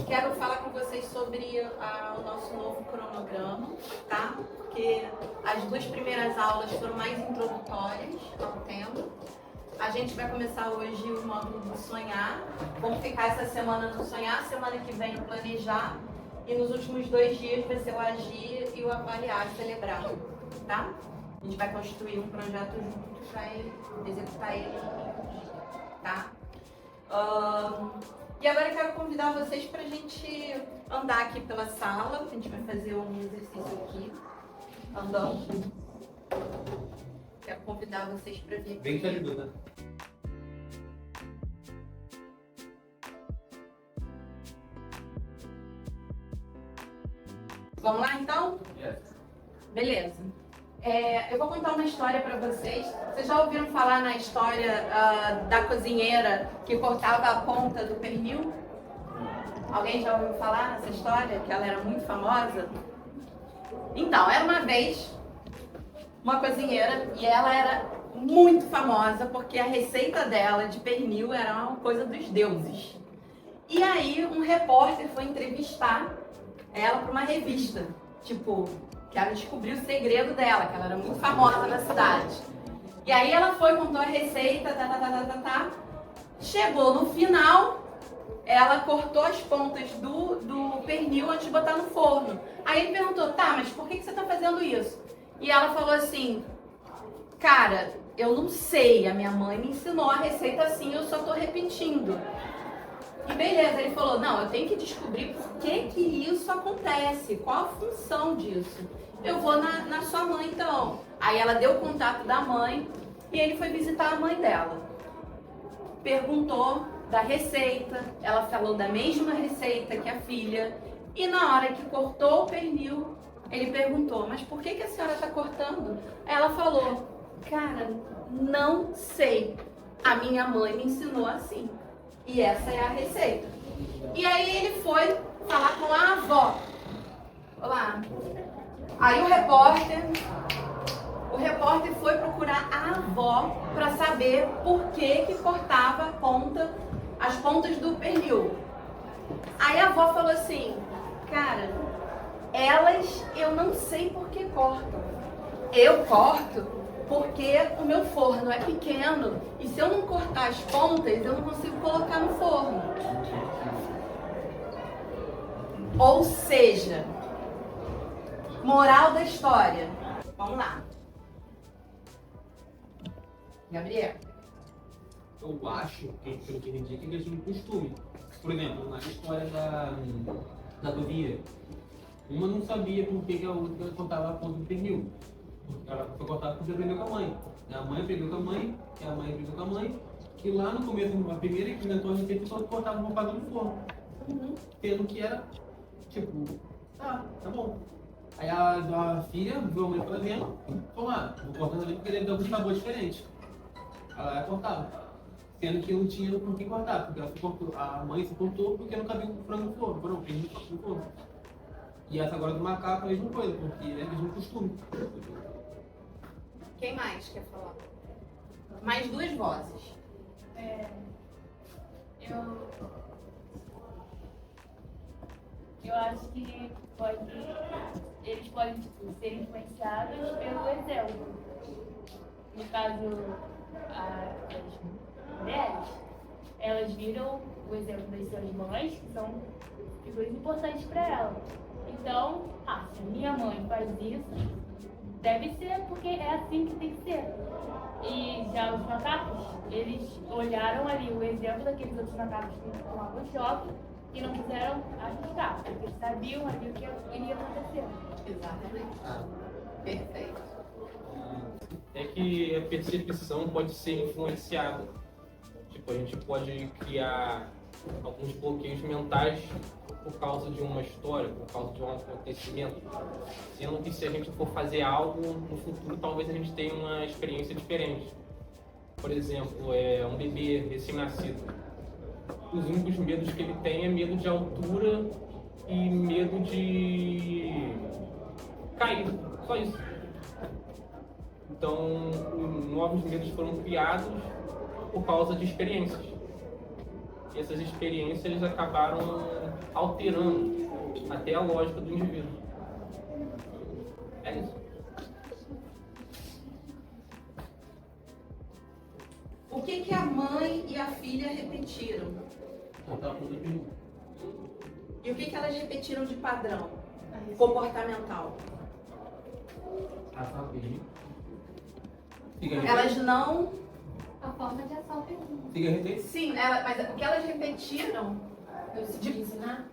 quero falar com vocês sobre o nosso novo cronograma, tá? Porque as 2 primeiras aulas foram mais introdutórias ao tema. A gente vai começar hoje o módulo do sonhar. Vamos ficar essa semana no sonhar, semana que vem no planejar. E nos últimos 2 dias vai ser o agir e o avaliar, celebrar, tá? A gente vai construir um projeto junto para executar ele, tá? E agora eu quero convidar vocês para a gente andar aqui pela sala. A gente vai fazer um exercício aqui, andando. Quero convidar vocês para vir aqui. Bem que ajuda. Vamos lá então? Beleza. Eu vou contar uma história para vocês. Vocês já ouviram falar na história da cozinheira que cortava a ponta do pernil? Alguém já ouviu falar nessa história? Que ela era muito famosa? Então, era uma vez uma cozinheira e ela era muito famosa porque a receita dela de pernil era uma coisa dos deuses. E aí um repórter foi entrevistar ela para uma revista, tipo, quero descobrir o segredo dela, que ela era muito famosa na cidade. E aí ela foi, contou a receita, Chegou no final, ela cortou as pontas do pernil antes de botar no forno. Aí ele perguntou, tá, mas por que você tá fazendo isso? E ela falou assim, cara, eu não sei, a minha mãe me ensinou a receita assim, eu só tô repetindo. E beleza, ele falou, não, eu tenho que descobrir por que isso acontece, qual a função disso. Eu vou na sua mãe então. Aí ela deu o contato da mãe e ele foi visitar a mãe dela. Perguntou da receita, ela falou da mesma receita que a filha. E na hora que cortou o pernil, ele perguntou, mas por que a senhora está cortando? Ela falou, cara, não sei, a minha mãe me ensinou assim. E essa é a receita. E aí ele foi falar com a avó. Olá. Aí o repórter foi procurar a avó para saber por que cortava as pontas do pernil. Aí a avó falou assim, cara, elas eu não sei por que cortam. Eu corto porque o meu forno é pequeno e se eu não cortar as pontas, eu não consigo colocar no forno. Ou seja, moral da história. Vamos lá. Gabriel. Eu acho que, pelo que entendi, que é questão de costume. Por exemplo, na história da cozinha, uma não sabia por que a outra cortava a ponta do pernil. Ela foi cortada porque aprendeu com a mãe. A mãe aprendeu com a mãe, e a mãe aprendeu com a mãe. E lá no começo, a primeira que inventou a receita, só cortava uma fazenda no forno. Pelo que era, tipo, tá bom. Aí a filha viu a mãe fazendo, falou, vou cortando ali porque deve dar um sabor diferente. Ela cortava. Sendo que não tinha por que cortar, porque a mãe se cortou porque não cabia o frango no forno. Não, tem no forno. E essa agora do macaco é a mesma coisa, porque é o mesmo costume. Quem mais quer falar? Mais 2 vozes. Eu acho que eles podem ser influenciados pelo exemplo. No caso, as mulheres, elas viram o exemplo das suas mães, que são figuras importantes para elas. Então, se minha mãe faz isso, deve ser porque é assim que tem que ser. E já os macacos, eles olharam ali o exemplo daqueles outros macacos que tomavam choque e não quiseram ajustar, porque eles sabiam ali o que iria acontecer. Exatamente. Perfeito. É que a percepção pode ser influenciada. Tipo, a gente pode criar alguns bloqueios mentais por causa de uma história, por causa de um acontecimento. Sendo que se a gente for fazer algo no futuro, talvez a gente tenha uma experiência diferente. Por exemplo, um bebê recém-nascido. Os únicos medos que ele tem é medo de altura e medo de cair, só isso. Então, novos medos foram criados por causa de experiências. E essas experiências eles acabaram alterando até a lógica do indivíduo. É isso. O que que a mãe e a filha repetiram? E o que que elas repetiram de padrão comportamental? Elas não... A forma de ação pergunta. Sim, mas o que elas repetiram, De ensinar?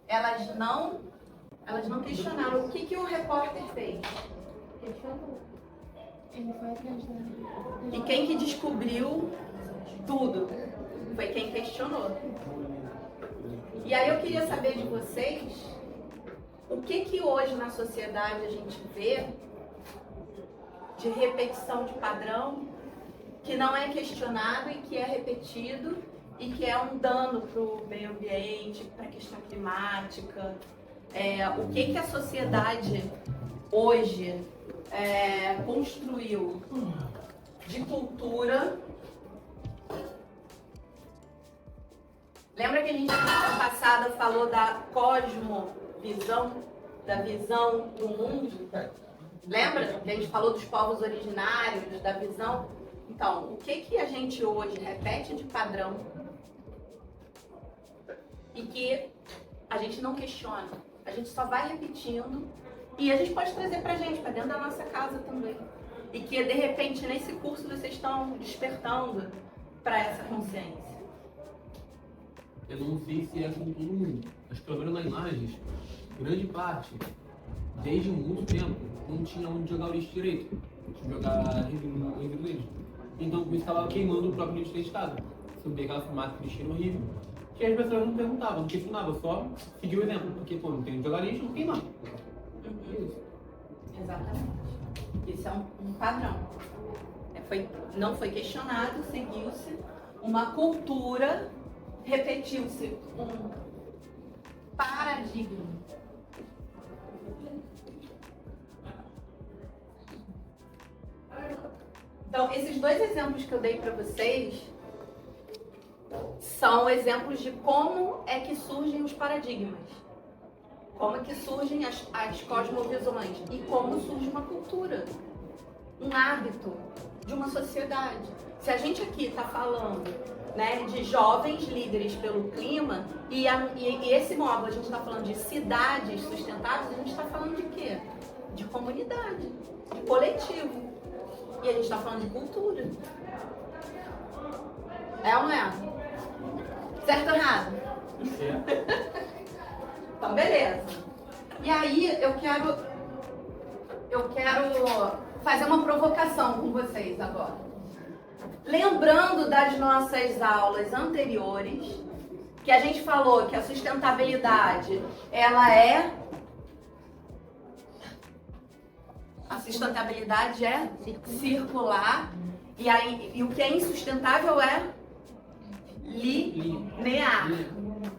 elas não questionaram. O que que o repórter fez? Questionou. Ele foi atrás da... E quem que descobriu tudo? Foi quem questionou. E aí eu queria saber de vocês, o que que hoje na sociedade a gente vê de repetição de padrão, que não é questionado e que é repetido e que é um dano para o meio ambiente, para a questão climática. O que que a sociedade hoje construiu de cultura. Lembra que a gente na semana passada falou da cosmovisão, da visão do mundo? Lembra que a gente falou dos povos originários, da visão? Então, o que que a gente hoje repete de padrão e que a gente não questiona? A gente só vai repetindo e a gente pode trazer pra gente, pra dentro da nossa casa também. E que, de repente, nesse curso vocês estão despertando para essa consciência. Eu não sei se é com todo mundo, mas pelo menos na Imagens, grande parte, desde muito tempo, não tinha onde jogar o lixo direito, jogar resíduo lixo. Então por isso estava queimando o próprio lixo dentro de casa. Subia aquela fumaça, aquele cheiro horrível. Que as pessoas não perguntavam, não questionavam, só seguiu o exemplo, porque pô, não tem onde jogar lixo, não queimar. É isso. Exatamente. Isso é um padrão. Não foi questionado, seguiu-se uma cultura, repetiu-se um paradigma. Então, esses dois exemplos que eu dei para vocês são exemplos de como é que surgem os paradigmas. Como é que surgem as cosmovisões e como surge uma cultura, um hábito de uma sociedade. Se a gente aqui está falando, né, de jovens líderes pelo clima e esse módulo a gente está falando de cidades sustentáveis, a gente está falando de quê? De comunidade, de coletivo. E a gente está falando de cultura. É ou não é? Certo ou errado? Então, beleza. E aí, eu quero fazer uma provocação com vocês agora. Lembrando das nossas aulas anteriores, que a gente falou que a sustentabilidade, a sustentabilidade é circular, e o que é insustentável é linear.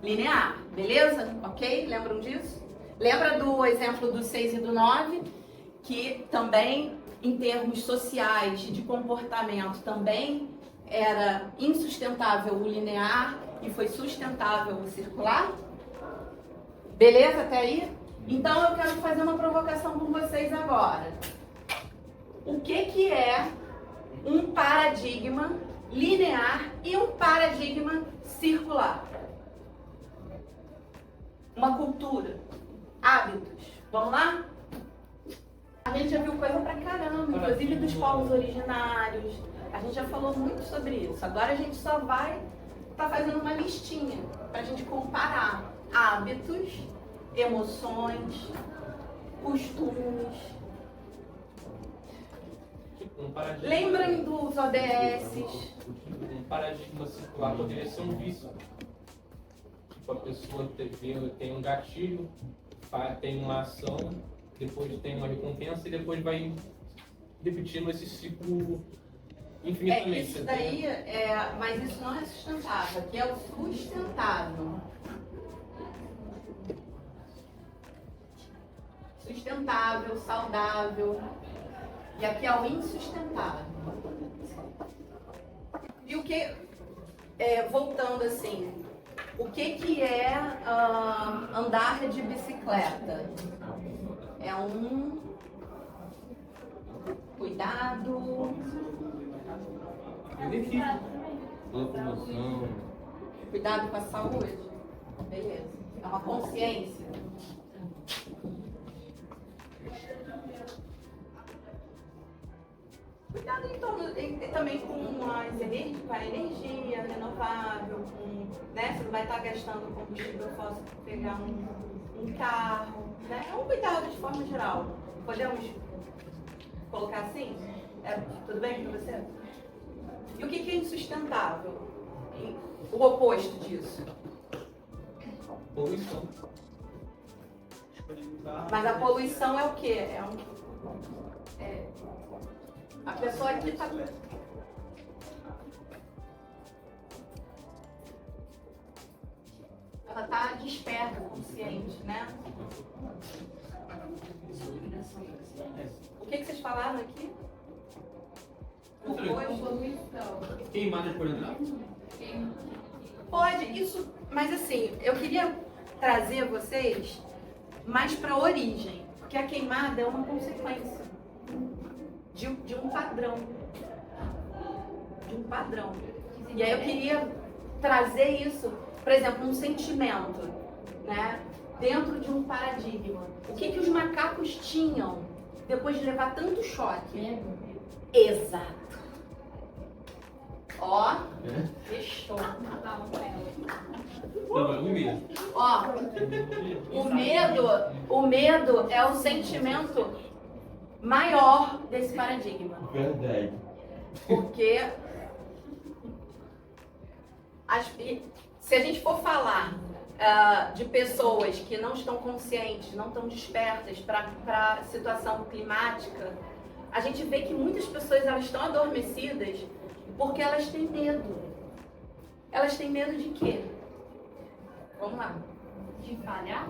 Linear, beleza? Ok? Lembram disso? Lembra do exemplo do 6 e do 9? Que também, em termos sociais de comportamento, também era insustentável o linear e foi sustentável o circular? Beleza até aí? Então eu quero fazer uma provocação com vocês agora. O que é um paradigma linear e um paradigma circular? Uma cultura, hábitos. Vamos lá? A gente já viu coisa pra caramba, inclusive dos povos originários. A gente já falou muito sobre isso. Agora a gente só vai estar fazendo uma listinha pra gente comparar hábitos, emoções, costumes. Lembrem dos ODS. Um paradigma circular poderia ser um vício. Tipo, a pessoa tem um gatilho, tem uma ação, depois tem uma recompensa e depois vai repetindo esse ciclo infinitamente. Isso daí mas isso não é sustentável. Aqui é o sustentável. Sustentável, saudável. E aqui é o insustentável. E o que, voltando assim, O que é andar de bicicleta? É um cuidado, Benefício. Locomoção. cuidado com a saúde. Beleza. É uma consciência. Cuidado também com a energia renovável, né? Você não vai estar gastando combustível fóssil para pegar um carro, né? É um cuidado de forma geral. Podemos colocar assim? Tudo bem para você? E o que é insustentável? O oposto disso. Poluição. Mas a poluição é o quê? A pessoa que está... Ela está desperta, consciente, né? O que vocês falaram aqui? O oposto? Queimadas, por exemplo. Pode, isso... Mas assim, eu queria trazer vocês mais para a origem. Porque a queimada é uma consequência de um padrão. De um padrão. E aí eu queria trazer isso, por exemplo, um sentimento, né? Dentro de um paradigma. O que os macacos tinham depois de levar tanto choque? Exato. Ó, fechou. Trabalho com medo. Ó, o medo é o sentimento maior desse paradigma. Verdade. Porque se a gente for falar de pessoas que não estão conscientes, não estão despertas para a situação climática, a gente vê que muitas pessoas elas estão adormecidas porque elas têm medo. Elas têm medo de quê? Vamos lá. De falhar?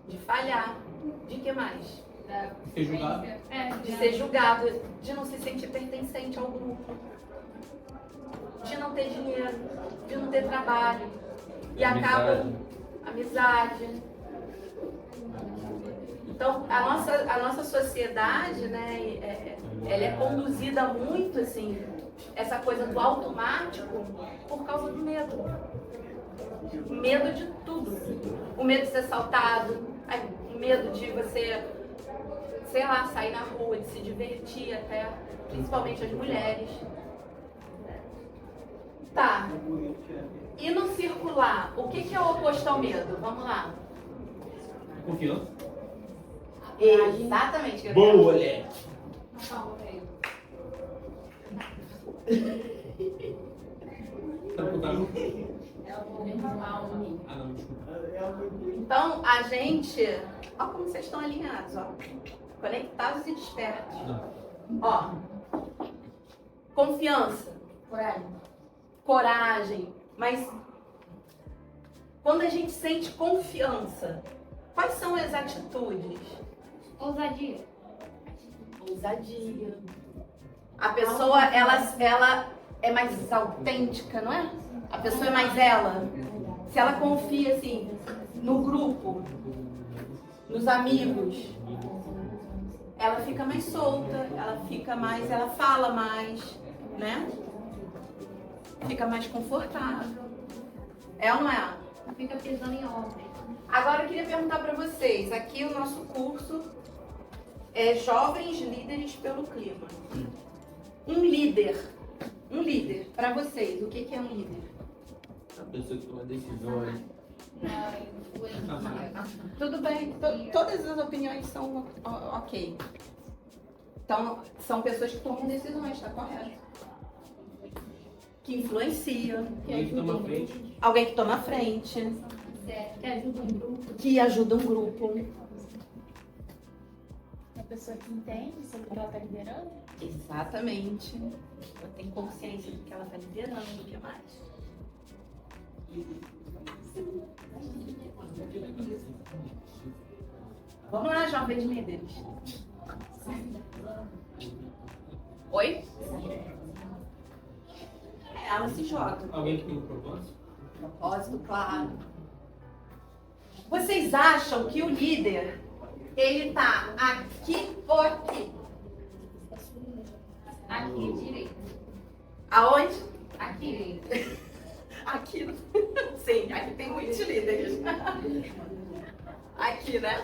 De falhar. De que mais? Ser julgado. De ser julgado, de não se sentir pertencente ao grupo, de não ter dinheiro, de não ter trabalho. E acabam amizade. Então, a nossa sociedade, né, ela é conduzida muito, assim, essa coisa do automático por causa do medo. Medo de tudo. O medo de ser assaltado, o medo de você, sei lá, sair na rua, de se divertir até, principalmente as mulheres. Tá. E no circular, o que é o oposto ao medo? Vamos lá. Confiança. Exatamente. Boa, Lé. Tá apontado? Ah, não, desculpa. Então, a gente... Ó como vocês estão alinhados, ó. Conectados e despertos. Ó. Confiança. Coragem. Mas quando a gente sente confiança, quais são as atitudes? Ousadia. Ousadia. A pessoa, ela é mais autêntica, não é? A pessoa é mais ela. Se ela confia, assim, no grupo, nos amigos, ela fica mais solta, ela fala mais, né? Fica mais confortável. É ou não é? Não fica pisando em ombro. Agora eu queria perguntar para vocês, aqui o nosso curso é Jovens Líderes pelo Clima. Um líder, para vocês, o que é um líder? A pessoa que toma decisões. Tudo bem, todas as opiniões são ok. Então, são pessoas que tomam decisões, tá correto? Que influenciam. Alguém que toma frente. Alguém que toma a frente. Que ajuda um grupo. Que ajuda um grupo. Uma pessoa que entende sobre o que ela está liderando. Exatamente. Ela tem consciência do que ela está liderando, o que mais. Vamos lá, jovens líderes. Oi? Ela se joga. Alguém que tem um propósito. Propósito claro. Vocês acham que o líder, ele tá aqui ou aqui? Aqui direito. Aonde? Aqui. Aqui. Sim, aqui tem muitos líderes. Aqui, né?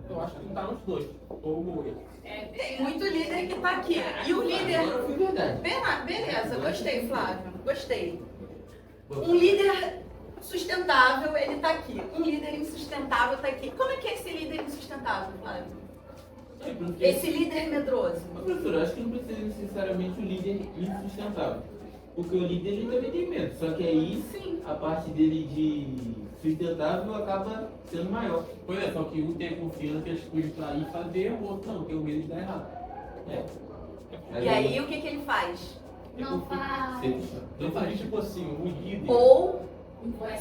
Eu acho que tá nos dois. Ou ele. Tem muito líder que tá aqui. E o líder... Foi verdade. Beleza, gostei, Flávio. Gostei. Um líder sustentável, ele tá aqui. Um líder insustentável tá aqui. Como é que é esse líder insustentável, Flávio? Esse líder medroso. Mas, professor, eu acho que não precisa necessariamente um líder insustentável. Porque o líder ele também tem medo. Só que aí Sim. a parte dele de sustentável acaba sendo maior. Pois é, só que um tem a confiança que as coisas pra ir fazer, o outro não, tem o medo de dar errado. É. E aí, o que ele faz? Não faz. Não faz tipo assim, o líder. Ou Foi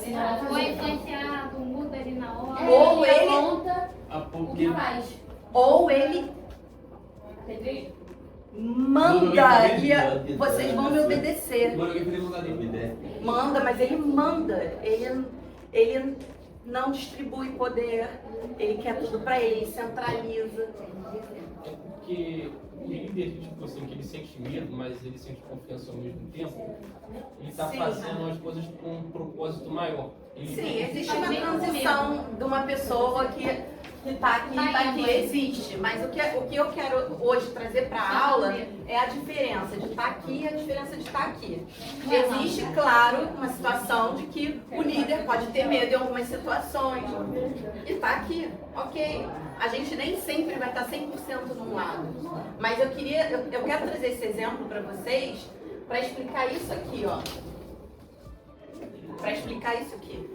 influenciado, muda ele na hora. Ou ele ele- aponta A o que pouquinho. faz. ou ele Entendeu? manda e vocês vão me obedecer. Mano, alguém poderia mandar dele. Manda, mas ele manda. Ele não distribui poder. Ele quer tudo pra ele, centraliza. É porque o líder, tipo assim, que ele sente medo, mas ele sente confiança ao mesmo tempo, ele tá Sim. fazendo as coisas com um propósito maior. Ele Sim, existe uma transição de uma pessoa que tá aqui, tá aqui, existe. Mas o que eu quero hoje trazer para a aula é a diferença de estar aqui e a diferença de estar aqui. Existe, claro, uma situação de que o líder pode ter medo em algumas situações e tá aqui, ok. A gente nem sempre vai estar 100% num lado. Mas eu quero trazer esse exemplo para vocês para explicar isso aqui, ó. Para explicar isso aqui.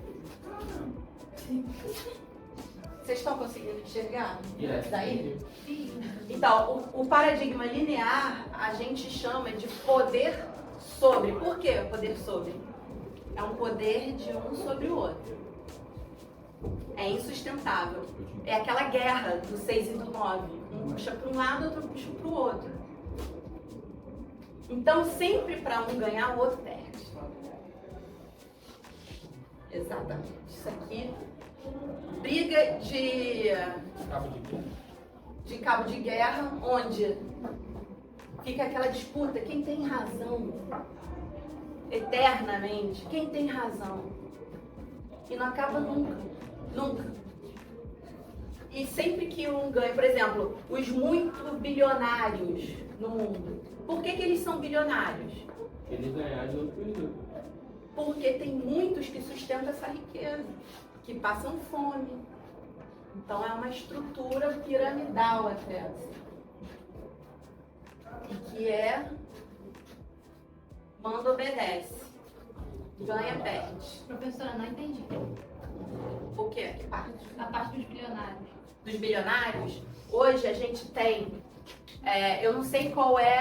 Vocês estão conseguindo enxergar? Yes. Daí? Então, o paradigma linear a gente chama de poder sobre. Por que poder sobre? É um poder de um sobre o outro. É insustentável. É aquela guerra do 6 e do 9. Um puxa para um lado, outro puxa para o outro. Então, sempre para um ganhar, o outro perde. Exatamente. Isso aqui, briga de cabo de guerra, onde fica aquela disputa, quem tem razão, eternamente, quem tem razão. E não acaba nunca, nunca. E sempre que um ganha, por exemplo, os muito bilionários no mundo, por que eles são bilionários? Eles ganharam e outro perdeu. Porque tem muitos que sustentam essa riqueza, que passam fome. Então é uma estrutura piramidal até. E que é manda, obedece. Ganha, perde. Professora, não entendi. O quê? Que parte? A parte dos bilionários. Dos bilionários, hoje a gente tem, eu não sei qual é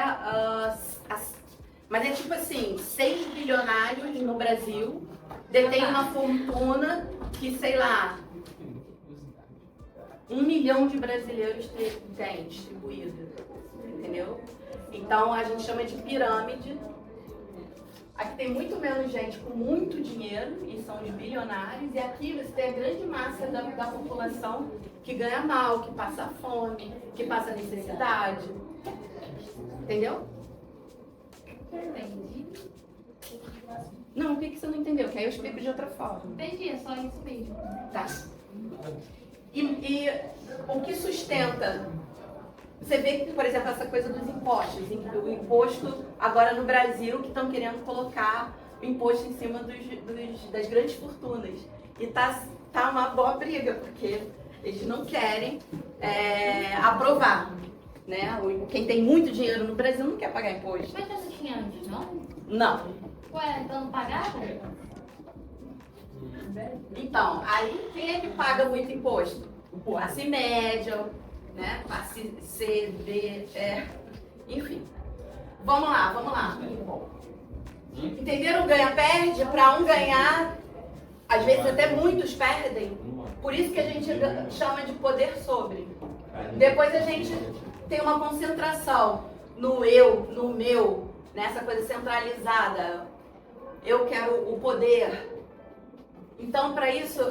mas é tipo assim, 6 bilionários no Brasil detêm uma fortuna que, sei lá, 1 milhão de brasileiros tem distribuído, entendeu? Então a gente chama de pirâmide. Aqui tem muito menos gente com muito dinheiro, e são os bilionários, e aqui você tem a grande massa da população que ganha mal, que passa fome, que passa necessidade. Entendeu? Entendi. Não, o que você não entendeu? Que aí eu explico de outra forma. Entendi, é só isso mesmo. Tá. E o que sustenta? Você vê que, por exemplo, essa coisa dos impostos. O imposto, agora no Brasil, que estão querendo colocar o imposto em cima das grandes fortunas. E tá uma boa briga, porque eles não querem aprovar. Né? Quem tem muito dinheiro no Brasil não quer pagar imposto. Mas já não tinha antes, não? Não. Ué, então não pagava? Então, aí quem é que paga muito imposto? Classe média, né? Classe C, D, E, enfim. Vamos lá. Entenderam? Ganha-perde? Para um ganhar, às vezes até muitos perdem. Por isso que a gente chama de poder sobre. Depois a gente tem uma concentração no eu, no meu, Nessa coisa centralizada. Eu quero o poder. Então, para isso,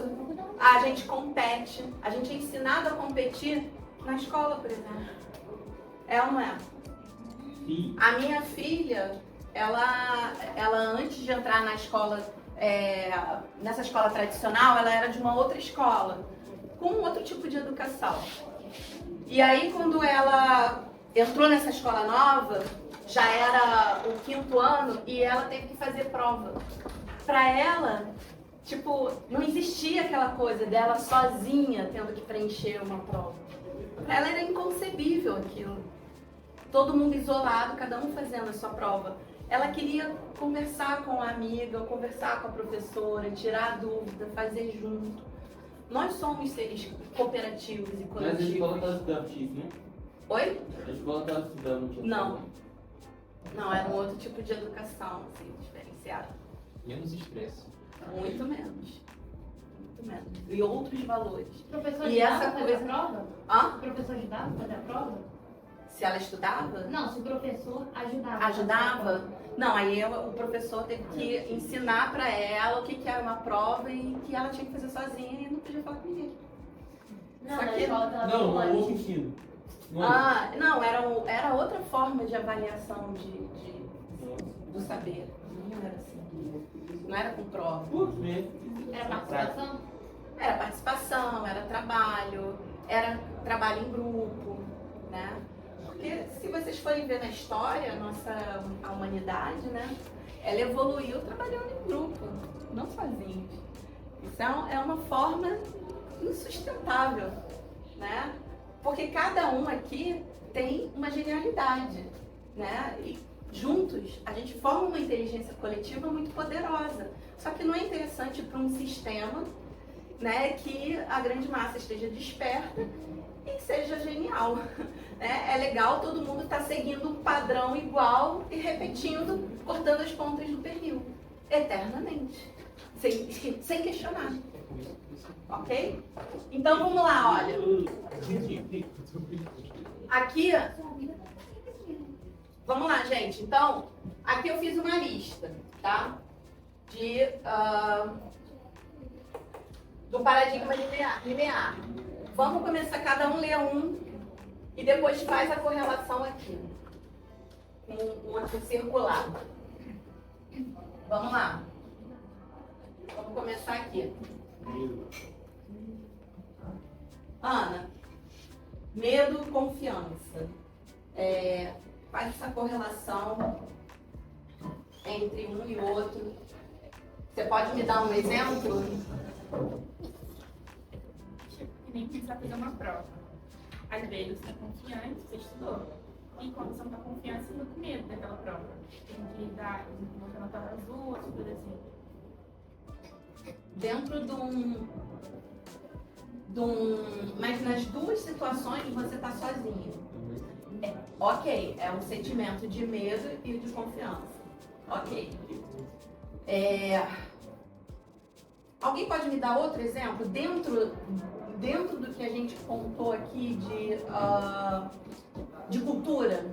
a gente compete. A gente é ensinado a competir na escola, por exemplo. É ou não é? Sim. A minha filha, ela antes de entrar na escola, nessa escola tradicional, ela era de uma outra escola, com outro tipo de educação. E aí, quando ela entrou nessa escola nova, já era o 5º ano e ela teve que fazer prova. Pra ela, tipo, não existia aquela coisa dela sozinha tendo que preencher uma prova. Pra ela era inconcebível aquilo. Todo mundo isolado, cada um fazendo a sua prova. Ela queria conversar com a amiga, conversar com a professora, tirar a dúvida, fazer junto. Nós somos seres cooperativos e Mas a escola coletivos. tá estudando X, né? Oi? A escola tá estudando X. Não. Não, era um outro tipo de educação, assim, diferenciada. Menos estresse. Muito menos. Muito menos. E outros valores. O professor E ajudava essa a fazer a coisa- prova? Hã? O professor ajudava a fazer a prova? Se ela estudava? Não, se o professor ajudava. Ajudava? Não, aí o professor teve que ensinar pra ela o que era uma prova e que ela tinha que fazer sozinha e não podia falar com ninguém. Não, Só na que- escola ela Não, pode. o outro ensino. Não é? Ah, não, era outra forma de avaliação do saber. Não era assim. Não era com prova. Putz, mesmo. Era participação? Era participação, era trabalho em grupo, né? Porque se vocês forem ver na história, a humanidade, né? Ela evoluiu trabalhando em grupo, não sozinhos. Isso é uma forma insustentável, né? Porque cada um aqui tem uma genialidade, né? E juntos a gente forma uma inteligência coletiva muito poderosa. Só que não é interessante para um sistema, né, que a grande massa esteja desperta e seja genial. Né? É legal todo mundo estar seguindo um padrão igual e repetindo, cortando as pontas do pernil, eternamente, sem questionar. Ok? Então vamos lá, olha. Aqui, vamos lá, gente. Então, aqui eu fiz uma lista, tá? Do paradigma linear. Vamos começar, cada um lê um e depois faz a correlação aqui com o outro circular. Vamos lá. Vamos começar aqui. Ana, medo, confiança. Faz essa correlação entre um e outro. Você pode me dar um exemplo? Que nem começar a fazer uma prova. Às vezes você está confiante, você estudou. E quando você não está confiante, você fica com medo daquela prova. Tem que dar, botar nota azul, essas coisas assim. Dentro de um. Mas nas duas situações você está sozinho. Ok, é um sentimento de medo e de confiança. Ok. Alguém pode me dar outro exemplo? Dentro do que a gente contou aqui de cultura?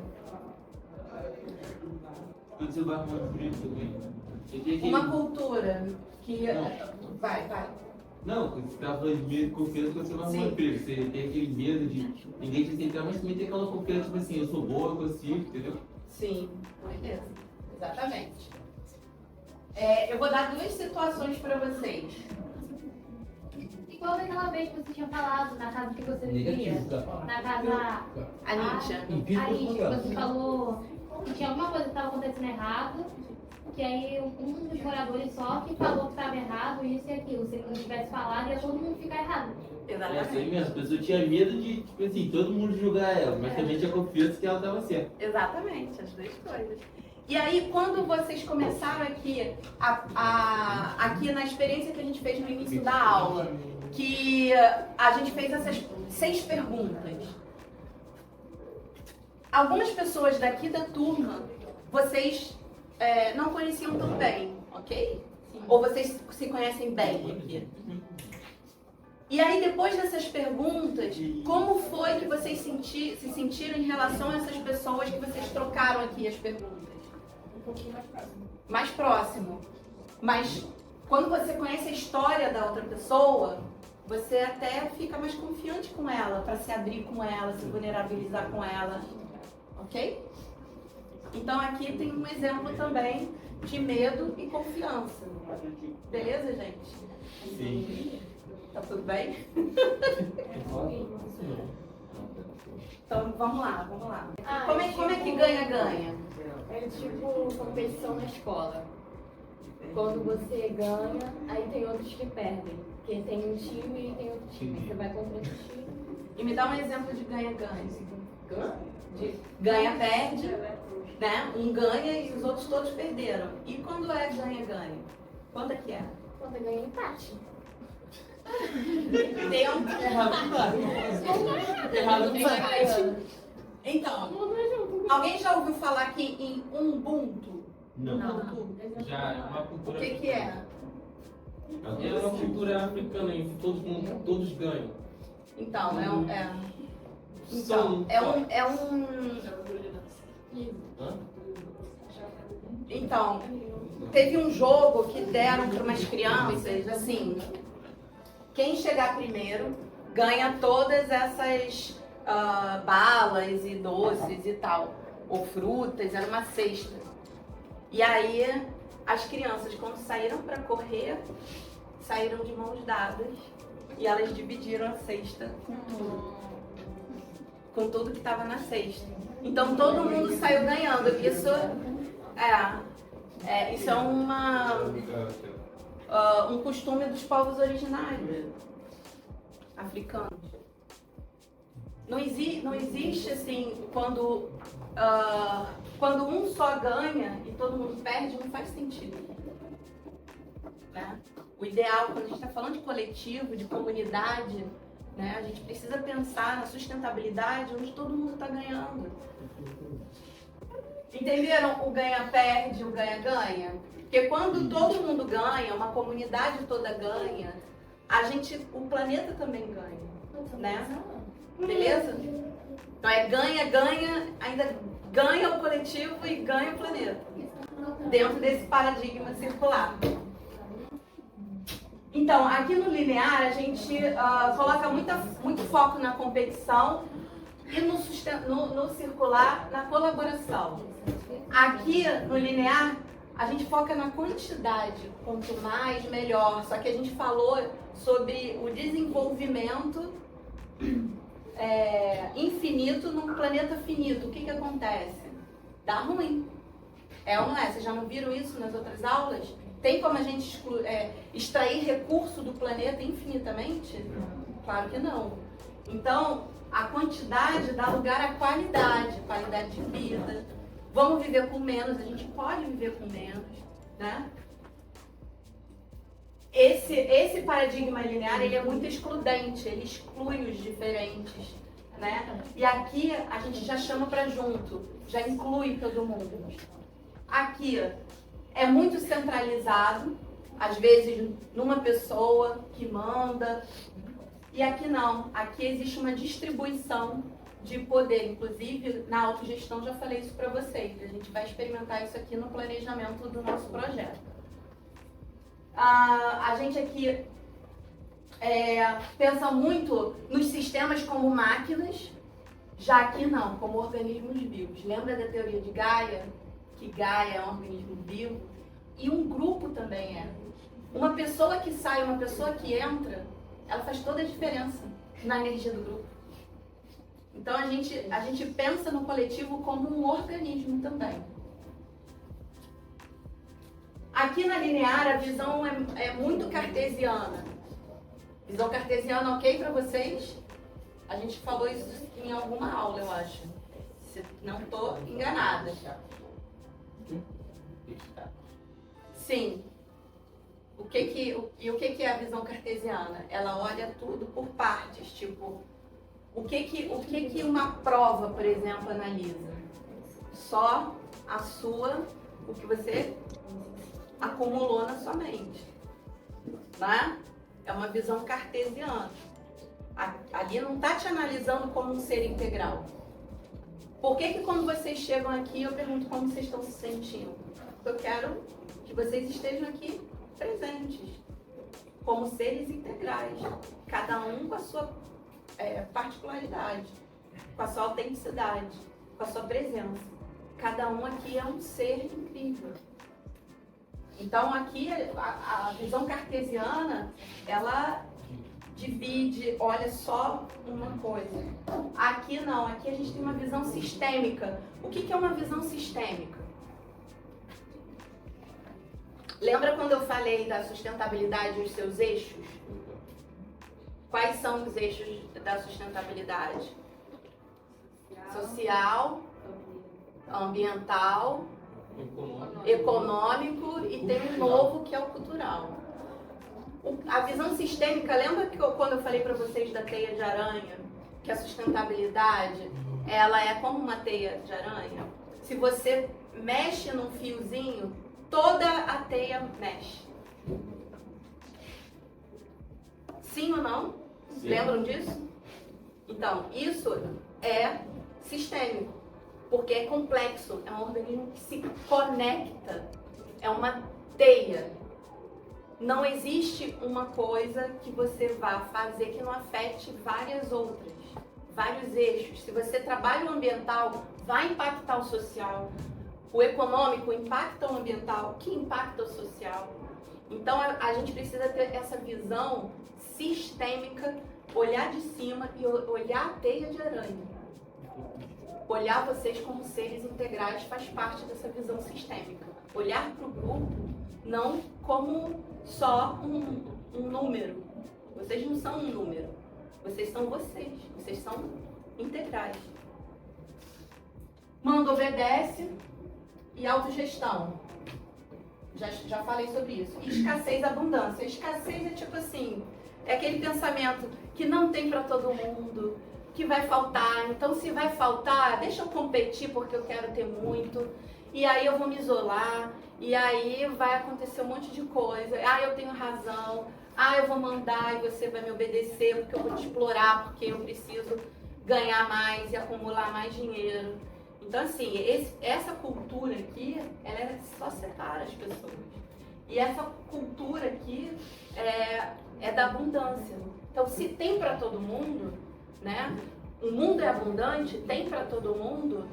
Quando você vai arrumar um emprego também. Uma cultura que. Não. Vai. Não, você estava falando de medo e confiança quando você vai arrumar um Sim. emprego. Você tem aquele medo de ninguém te aceitar, mas também tem aquela confiança, tipo assim, eu sou boa, eu consigo, entendeu? Sim, beleza. Exatamente. Eu vou dar duas situações para vocês. Igual daquela vez que você tinha falado na casa que você vivia. Na casa. A Nietzsche. Aí você falou que tinha alguma coisa que estava acontecendo errado, que aí um dos moradores só que falou que estava errado, isso e aquilo. Se ele não tivesse falado, ia todo mundo ficar errado. É isso aí Exatamente. mesmo, a pessoa tinha medo de, tipo assim, todo mundo julgar ela, mas também tinha confiança que ela estava certa. Exatamente, as duas coisas. E aí, quando vocês começaram aqui, aqui na experiência que a gente fez no início da aula, que a gente fez essas 6 perguntas. Algumas pessoas daqui da turma, vocês não conheciam tão bem, ok? Ou vocês se conhecem bem aqui? E aí, depois dessas perguntas, como foi que vocês se sentiram em relação a essas pessoas que vocês trocaram aqui as perguntas? pouquinho mais próximo. Mais próximo. Mas quando você conhece a história da outra pessoa, você até fica mais confiante com ela, para se abrir com ela, se vulnerabilizar com ela. Ok? Então aqui tem um exemplo também de medo e confiança. Beleza, gente? Sim. Tá tudo bem? Então vamos lá. Como é que ganha? É tipo competição na escola. Quando você ganha, aí tem outros que perdem. Porque tem um time e tem outro time. Você vai contra outro time. E me dá um exemplo de ganha-ganha. De ganha-perde, né? Um ganha e os outros todos perderam. E quando é ganha-ganha? Quando é que é? Quando ganha, empate. Tempo. Errado tem empate. Então, alguém já ouviu falar aqui em Ubuntu? Não. Já é uma O cultura. que é? É uma cultura africana em que todos ganham. Então, São- Então, teve um jogo que deram para umas crianças, assim, quem chegar primeiro ganha todas essas balas e doces e tal, ou frutas, era uma cesta. E aí, as crianças, quando saíram para correr, saíram de mãos dadas e elas dividiram a cesta com tudo que estava na cesta. Então, todo mundo saiu ganhando. Isso é um costume dos povos originários africanos. Não existe assim, quando um só ganha e todo mundo perde, não faz sentido. Né? O ideal, quando a gente está falando de coletivo, de comunidade, né, a gente precisa pensar na sustentabilidade onde todo mundo está ganhando. Entenderam o ganha-perde, o ganha-ganha? Porque quando todo mundo ganha, uma comunidade toda ganha, o planeta também ganha, né? Beleza? Então é ganha, ainda ganha o coletivo e ganha o planeta. Dentro desse paradigma circular. Então, aqui no linear, a gente coloca muito foco na competição e no circular, na colaboração. Aqui no linear, a gente foca na quantidade, quanto mais, melhor. Só que a gente falou sobre o desenvolvimento infinito num planeta finito. O que acontece? Dá ruim. É ou não é? Vocês já não viram isso nas outras aulas? Tem como a gente extrair recurso do planeta infinitamente? Claro que não. Então, a quantidade dá lugar à qualidade de vida. Vamos viver com menos, a gente pode viver com menos, né? Esse paradigma linear, ele é muito excludente, ele exclui os diferentes, né? E aqui a gente já chama para junto, já inclui todo mundo. Aqui é muito centralizado, às vezes numa pessoa que manda, e aqui não, aqui existe uma distribuição de poder, inclusive na autogestão já falei isso para vocês, a gente vai experimentar isso aqui no planejamento do nosso projeto. A gente aqui pensa muito nos sistemas como máquinas, já aqui não, como organismos vivos. Lembra da teoria de Gaia? Que Gaia é um organismo vivo? E um grupo também é. Uma pessoa que sai, uma pessoa que entra, ela faz toda a diferença na energia do grupo. Então a gente pensa no coletivo como um organismo também. Aqui na linear a visão é muito cartesiana. Visão cartesiana, ok para vocês? A gente falou isso em alguma aula, eu acho. Se não estou enganada. Sim. O que é a visão cartesiana? Ela olha tudo por partes, tipo, o que uma prova, por exemplo, analisa? Só o que você acumulou na sua mente, né? É uma visão cartesiana. Ali não está te analisando como um ser integral. Por que quando vocês chegam aqui eu pergunto como vocês estão se sentindo? Porque eu quero que vocês estejam aqui presentes, como seres integrais, cada um com a sua particularidade, com a sua autenticidade, com a sua presença. Cada um aqui é um ser incrível. Então aqui a visão cartesiana, ela divide, olha só uma coisa. Aqui não, aqui a gente tem uma visão sistêmica. O que é uma visão sistêmica? Lembra quando eu falei da sustentabilidade e os seus eixos? Quais são os eixos da sustentabilidade? Social, ambiental, econômico e tem um novo que é o cultural. A visão sistêmica, lembra que quando eu falei para vocês da teia de aranha, que a sustentabilidade ela é como uma teia de aranha? Se você mexe num fiozinho, toda a teia mexe. Sim ou não? Sim. Lembram disso? Então, isso é sistêmico, porque é complexo, é um organismo que se conecta, é uma teia. Não existe uma coisa que você vá fazer que não afete várias outras, vários eixos. Se você trabalha o ambiental, vai impactar o social. O econômico impacta o ambiental, que impacta o social. Então a gente precisa ter essa visão sistêmica, olhar de cima e olhar a teia de aranha. Olhar vocês como seres integrais faz parte dessa visão sistêmica. Olhar para o grupo não como só um número. Vocês não são um número. Vocês são vocês são integrais. Manda, obedece e autogestão. Já falei sobre isso. E escassez e abundância. Escassez é tipo assim, é aquele pensamento que não tem para todo mundo, que vai faltar. Então, se vai faltar, deixa eu competir porque eu quero ter muito. E aí eu vou me isolar. E aí vai acontecer um monte de coisa. Ah, eu tenho razão. Ah, eu vou mandar e você vai me obedecer porque eu vou te explorar, porque eu preciso ganhar mais e acumular mais dinheiro. Então, assim, essa cultura aqui, ela só separa as pessoas. E essa cultura aqui é da abundância. Então, se tem para todo mundo, né? O mundo é abundante, tem para todo mundo,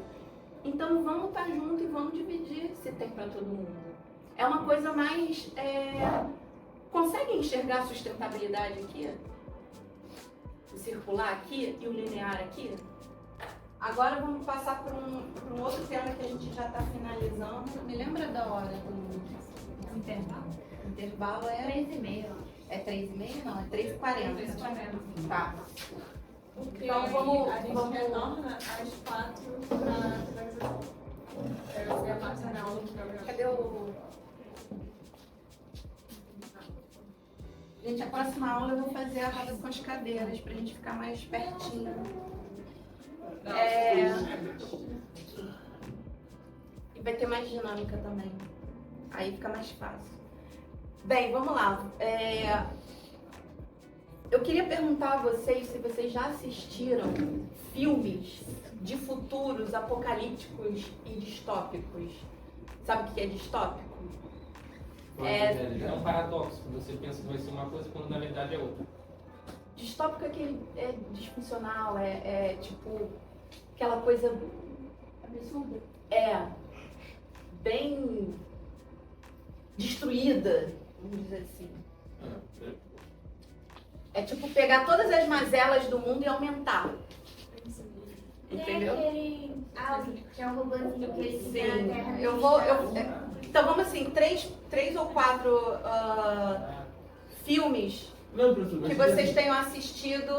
então vamos estar juntos e vamos dividir se tem para todo mundo. É uma coisa mais... Conseguem enxergar a sustentabilidade aqui? O circular aqui e o linear aqui? Agora vamos passar por um outro tema que a gente já está finalizando. Me lembra da hora do intervalo? O intervalo é 3h30. É 3h30? Não, é 3h40. 3h40. Tá. Então vamos... A gente retorna às 4 para você ia passar na aula do programa. Cadê o... Gente, a próxima aula eu vou fazer a roda com as cadeiras pra gente ficar mais pertinho. E vai ter mais dinâmica também. Aí fica mais fácil. Bem, vamos lá. Eu queria perguntar a vocês se vocês já assistiram filmes de futuros apocalípticos e distópicos. Sabe o que é distópico? É um paradoxo, você pensa que vai ser uma coisa quando na verdade é outra. Distópico é aquele disfuncional, tipo aquela coisa absurda. Bem destruída, vamos dizer assim. É tipo pegar todas as mazelas do mundo e aumentar. Entendeu? Que é um robôzinho que ele fica na Terra. Sim, então vamos assim, três ou quatro filmes que vocês tenham assistido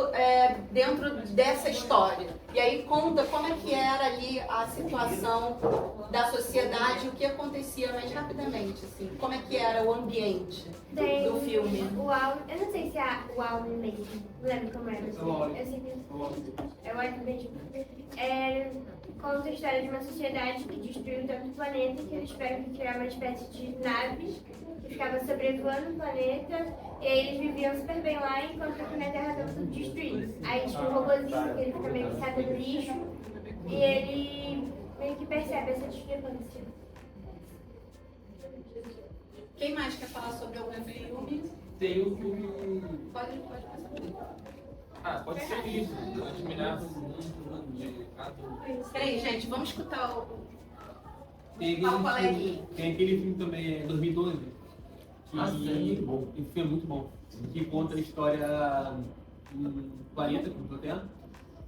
dentro dessa história. E aí conta como é que era ali a situação da sociedade, o que acontecia mais rapidamente, assim. Como é que era o ambiente do filme. O Al, eu não sei se é o Al mesmo. Não lembro como era. Eu sei que é o Al. Conta a história de uma sociedade que destruiu tanto o planeta que eles tiveram que criar uma espécie de naves que ficava sobrevoando o planeta e aí eles viviam super bem lá enquanto aqui na Terra estava tudo destruído. Aí tinha um robôzinho que ele fica meio viciado no lixo e ele meio que percebe essa discrepância. Quem mais quer falar sobre algum filme? Tem o filme. Pode passar por ele. Pode ser isso. Admirável mundo de cada. Peraí, gente, vamos escutar o. Tem Fala, aquele, coleguinha. filme, tem aquele filme também, 2012. Que muito bom. esse filme é muito bom. Que conta a história do planeta, como estou tendo,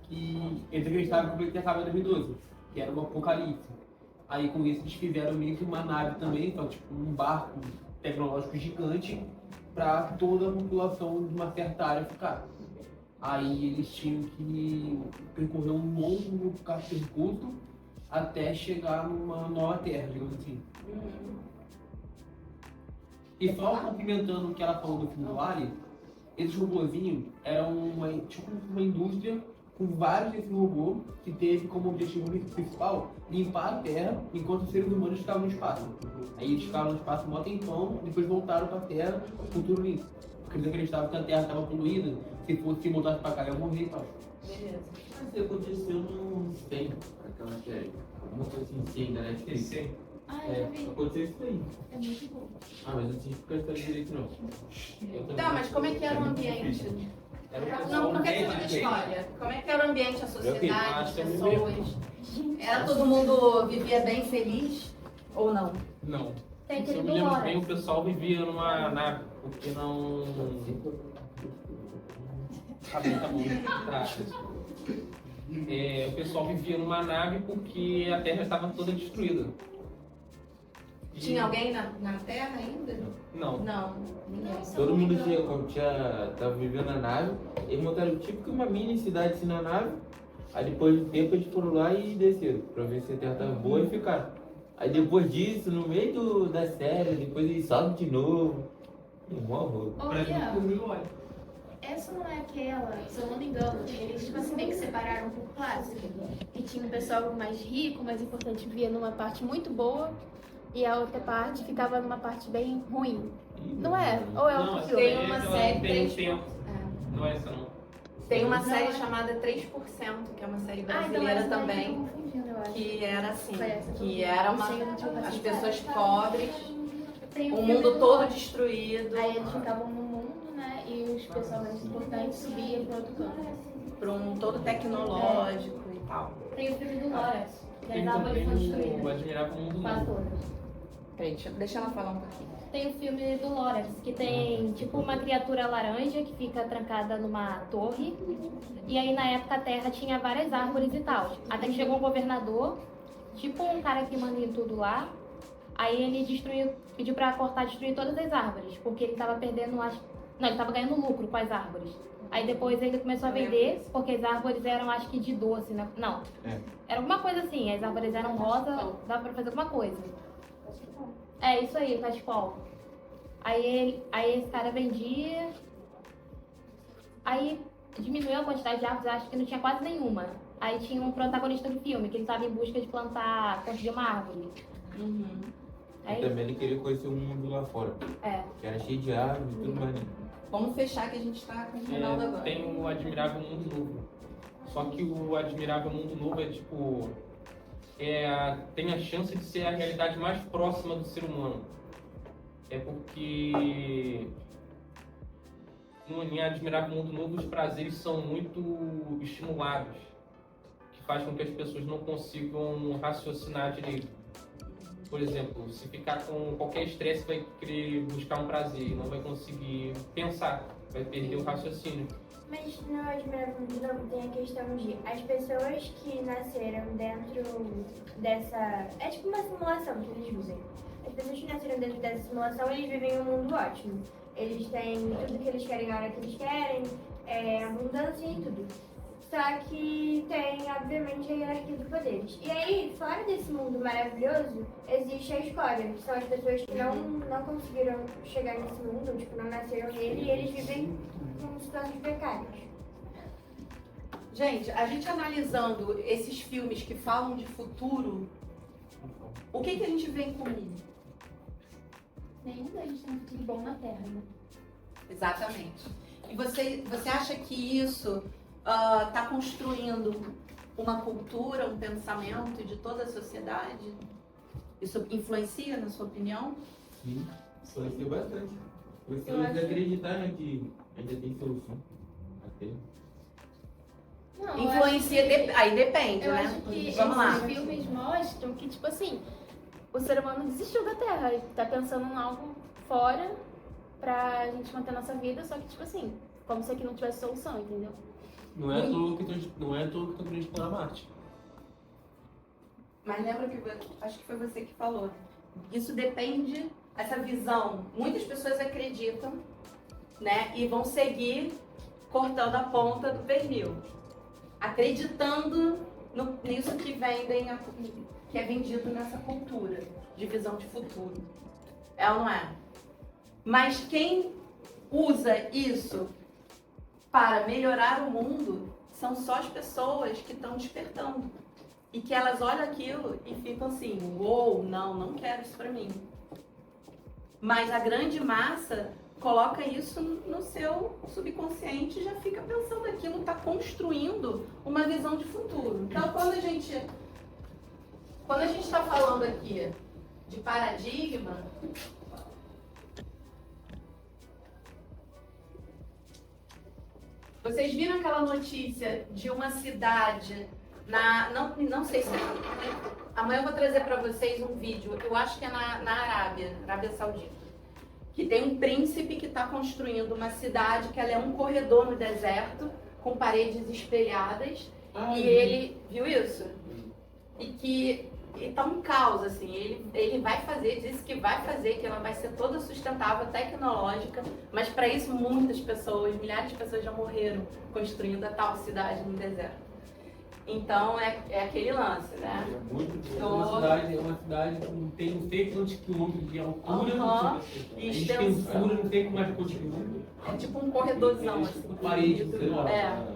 que eles acreditavam que o planeta ia acabar em 2012, que era um apocalipse. Aí com isso eles fizeram meio que uma nave também, então, tipo um barco tecnológico gigante para toda a população de uma certa área ficar. Aí eles tinham que percorrer um longo percurso até chegar numa nova terra, digamos assim. E só complementando o que ela falou do filme do Alien, esses robozinhos eram tipo uma indústria com vários desses robôs que teve como objetivo principal limpar a Terra enquanto os seres humanos estavam no espaço. Aí eles ficaram no espaço um tempão, depois voltaram para a Terra com tudo limpo. Porque eles acreditavam que a Terra estava poluída, se voltasse para cá ia morrer e tal. Beleza. Mas isso aconteceu no Spain, aquela série. Alguma coisa assim, sim, da Netflix. Sim. Eu já vi. Aconteceu isso aí. É muito bom. Mas eu não sei porque a história direito não. Tá, mas como é que era o ambiente? Era um Não, pessoal não quer bem saber da mais história. Como é que era o ambiente, a sociedade, as acho que é pessoas? Era todo mundo vivia bem feliz? Ou não? Não. Tem Se eu aquele me do lembro Lawrence. bem, o pessoal vivia numa nave, porque não. Tá bom. Tá. O pessoal vivia numa nave porque a Terra estava toda destruída. E- Tinha alguém na Terra ainda? Não. Não, ninguém. Todo mundo tava vivendo na nave, eles montaram tipo que uma mini cidade assim na nave, aí depois de um tempo eles foram lá e desceram, pra ver se a terra tava boa e ficaram. Aí depois disso, no meio da série, depois eles sobem de novo. E morro. Essa não é aquela, se eu não me engano, eles tipo assim meio que separaram por classe. E tinha um pessoal mais rico, mais importante, vivia numa parte muito boa e a outra parte ficava numa parte bem ruim. Não é? Ou é outro Não, filme? Tem uma série tem três- tempo. Não é essa não. Tem uma Não, série é- chamada 3%, que é uma série Ah, então brasileira essa daí eu também, tô confundindo, eu acho. que era assim, Foi essa que eu que vi. era Não sei, eu não tinha as passado. pessoas pobres, Tem o filme mundo do todo Lawrence. destruído, Aí eles ficavam no mundo, né? E os pessoal mais importantes subiam para outro canto. para um todo tecnológico e tal. Tem o filme do Lawrence, que Tem as árvores também são o destruídas. Admirável Mundo Quase Novo. todas. Peraí, deixa ela falar um pouquinho. Tem o filme do Lawrence, que tem tipo uma criatura laranja que fica trancada numa torre. E aí na época a Terra tinha várias árvores e tal. Até que chegou um governador, tipo um cara que manda em tudo lá. Aí ele pediu pra cortar, destruir todas as árvores, porque ele tava perdendo Não, ele tava ganhando lucro com as árvores. Aí depois ele começou a vender, porque as árvores eram acho que de doce, né? Não. Era alguma coisa assim, as árvores eram rosa, dava pra fazer alguma coisa. É isso aí, cachepol. Aí esse cara vendia. Aí diminuiu a quantidade de árvores, acho que não tinha quase nenhuma. Aí tinha um protagonista do filme, que ele estava em busca de construir uma árvore. E Aí, também ele queria conhecer o mundo lá fora, que era cheio de árvores e tudo mais. Vamos fechar que a gente tá com o final agora. Tem o Admirável Mundo Novo. Só que o Admirável Mundo Novo é tipo. Tem a chance de ser a realidade mais próxima do ser humano. É porque em Admirável Mundo Novo os prazeres são muito estimulados, que faz com que as pessoas não consigam raciocinar direito. Por exemplo, se ficar com qualquer estresse vai querer buscar um prazer e não vai conseguir pensar, vai perder o raciocínio. Mas no Admirável Mundo Novo tem a questão de as pessoas que nasceram dentro dessa. É tipo uma simulação que eles usam. As pessoas que nasceram dentro dessa simulação, eles vivem um mundo ótimo. Eles têm tudo que eles querem na hora que eles querem, abundância e tudo. Só que tem, obviamente, a hierarquia de poderes. E aí, fora desse mundo maravilhoso, existe a escória, que são as pessoas que não conseguiram chegar nesse mundo, tipo, não nasceram nele, e eles vivem em situações precárias. Gente, a gente analisando esses filmes que falam de futuro, o que a gente vê em comum? nenhum deles tem um futuro bom na Terra, né? Exatamente. E você acha que isso está construindo uma cultura, um pensamento de toda a sociedade? Isso influencia, na sua opinião? Sim. Influenciou bastante. Você Eu acho- acreditar, né, que ainda tem solução. Até. Não, Influencia, aí depende, eu né? acho que Vamos lá. esses filmes mostram que, tipo assim, o ser humano desistiu da Terra e tá pensando em algo fora pra gente manter a nossa vida, só que, tipo assim, como se aqui não tivesse solução, entendeu? Não é à toa que estão querendo explorar Marte. Mas lembra que acho que foi você que falou. Isso depende, essa visão. Muitas pessoas acreditam, né? E vão seguir cortando a ponta do pernil. Acreditando nisso que vendem, que é vendido nessa cultura de visão de futuro. É ou não é? Mas quem usa isso para melhorar o mundo são só as pessoas que estão despertando. E que elas olham aquilo e ficam assim, uou, não quero isso pra mim. Mas a grande massa coloca isso no seu subconsciente e já fica pensando aquilo, está construindo uma visão de futuro. Então, quando a gente está falando aqui de paradigma, vocês viram aquela notícia de uma cidade não sei se amanhã eu vou trazer para vocês um vídeo, eu acho que é na Arábia Saudita, que tem um príncipe que está construindo uma cidade que ela é um corredor no deserto com paredes espelhadas e ele viu isso e que está um caos assim, ele vai fazer, disse que vai fazer, que ela vai ser toda sustentável, tecnológica, mas para isso muitas pessoas, milhares de pessoas já morreram construindo a tal cidade no deserto. Então é aquele lance, né? É muito bom. É uma cidade que tem não sei quantos quilômetros de altura. A gente tem altura, não sei como é que continua. É tipo um corredorzão, assim. Com paredes, sei lá.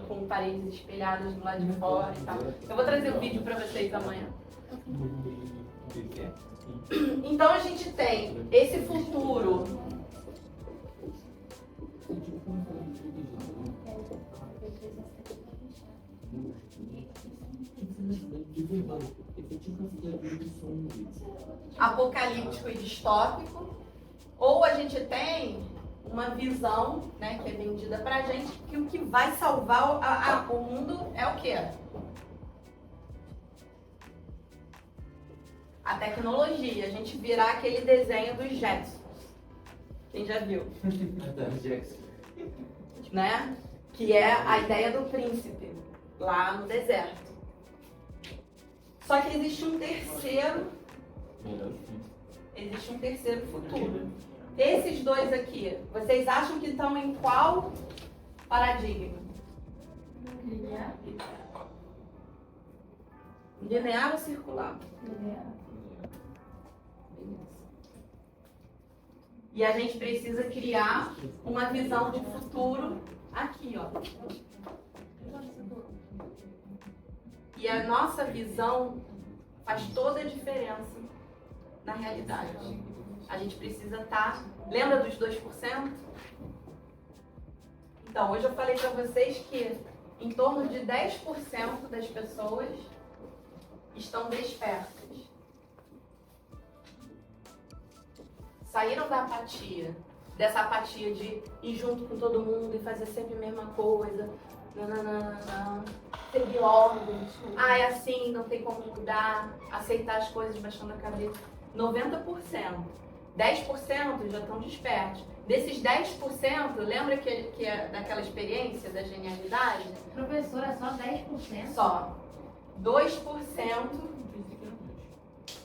Com paredes espelhadas do lado de fora e tal. Eu vou trazer o vídeo pra vocês amanhã. Então a gente tem esse futuro. Apocalíptico e distópico, ou a gente tem uma visão, né, que é vendida pra gente, que o que vai salvar o mundo é o quê? A tecnologia, a gente virar aquele desenho dos Jetsons. Quem já viu? Né? Que é a ideia do príncipe, lá no deserto. Só que existe um terceiro futuro. Esses dois aqui, vocês acham que estão em qual paradigma? Linear ou circular? E a gente precisa criar uma visão de futuro aqui, ó. E a nossa visão faz toda a diferença na realidade. A gente precisa estar... Lembra dos 2%? Então, hoje eu falei para vocês que em torno de 10% das pessoas estão despertas. Saíram da apatia, dessa apatia de ir junto com todo mundo e fazer sempre a mesma coisa. Seguir ordens. É assim, não tem como mudar. Aceitar as coisas baixando a cabeça. 90%. 10% já estão despertos. Desses 10%, lembra que é daquela experiência da genialidade? Professora, só 10%? Só. 2%.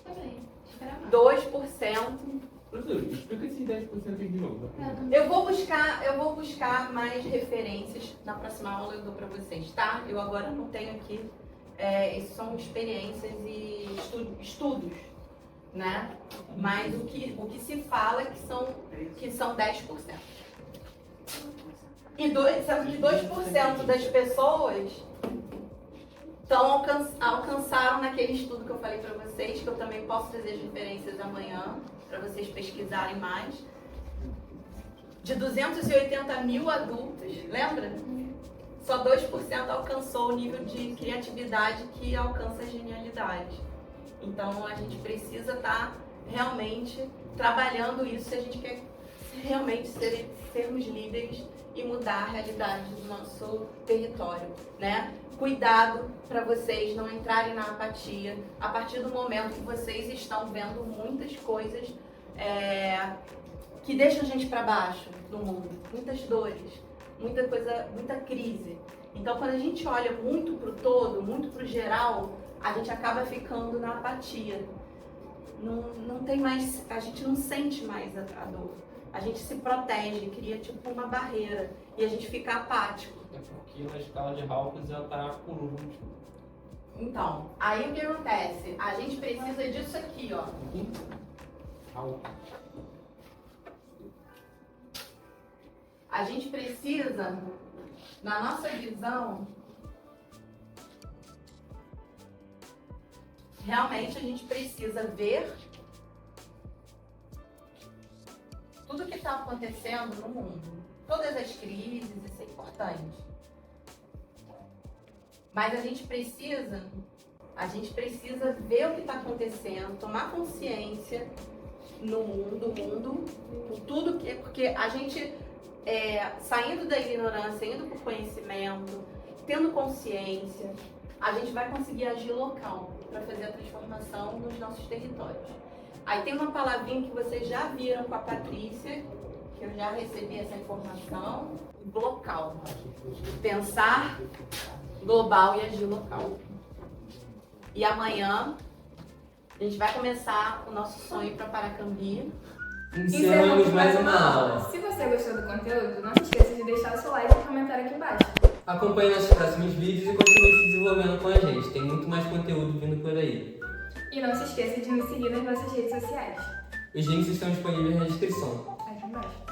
Também. 2%. Professor, explica esses 10% de novo. Eu vou buscar mais referências. Na próxima aula eu dou para vocês, tá? Eu agora não tenho aqui. Isso são experiências e estudos, né? Mas o que se fala é que são 10%. Sendo que 2% das pessoas alcançaram naquele estudo que eu falei para vocês, que eu também posso trazer as referências amanhã, para vocês pesquisarem mais. De 280 mil adultos, lembra? Só 2% alcançou o nível de criatividade que alcança a genialidade. Então a gente precisa estar realmente trabalhando isso se a gente quer realmente sermos líderes e mudar a realidade do nosso território, né? Cuidado para vocês não entrarem na apatia a partir do momento que vocês estão vendo muitas coisas que deixam a gente para baixo no mundo, muitas dores, muita coisa, muita crise. Então, quando a gente olha muito para o todo, muito para o geral, a gente acaba ficando na apatia. Não tem mais, a gente não sente mais a dor. A gente se protege, cria tipo uma barreira e a gente fica apático. É porque na escala de Hawkins ela tá por último. Então, aí o que acontece? A gente precisa disso aqui, ó. A gente precisa, na nossa visão, realmente a gente precisa ver tudo que está acontecendo no mundo, todas as crises, isso é importante. Mas a gente precisa ver o que está acontecendo, tomar consciência no mundo, tudo que, porque a gente saindo da ignorância, indo para o conhecimento, tendo consciência, a gente vai conseguir agir local para fazer a transformação nos nossos territórios. Aí tem uma palavrinha que vocês já viram com a Patrícia, que eu já recebi essa informação, local. Pensar global e agir local. E amanhã a gente vai começar o nosso sonho para Paracambi. Encerramos mais uma aula. Se você gostou do conteúdo, não se esqueça de deixar o seu like e comentário aqui embaixo. Acompanhe nossos próximos vídeos e continue se desenvolvendo com a gente. Tem muito mais conteúdo vindo por aí. E não se esqueça de nos seguir nas nossas redes sociais. Os links estão disponíveis na descrição. Aqui embaixo.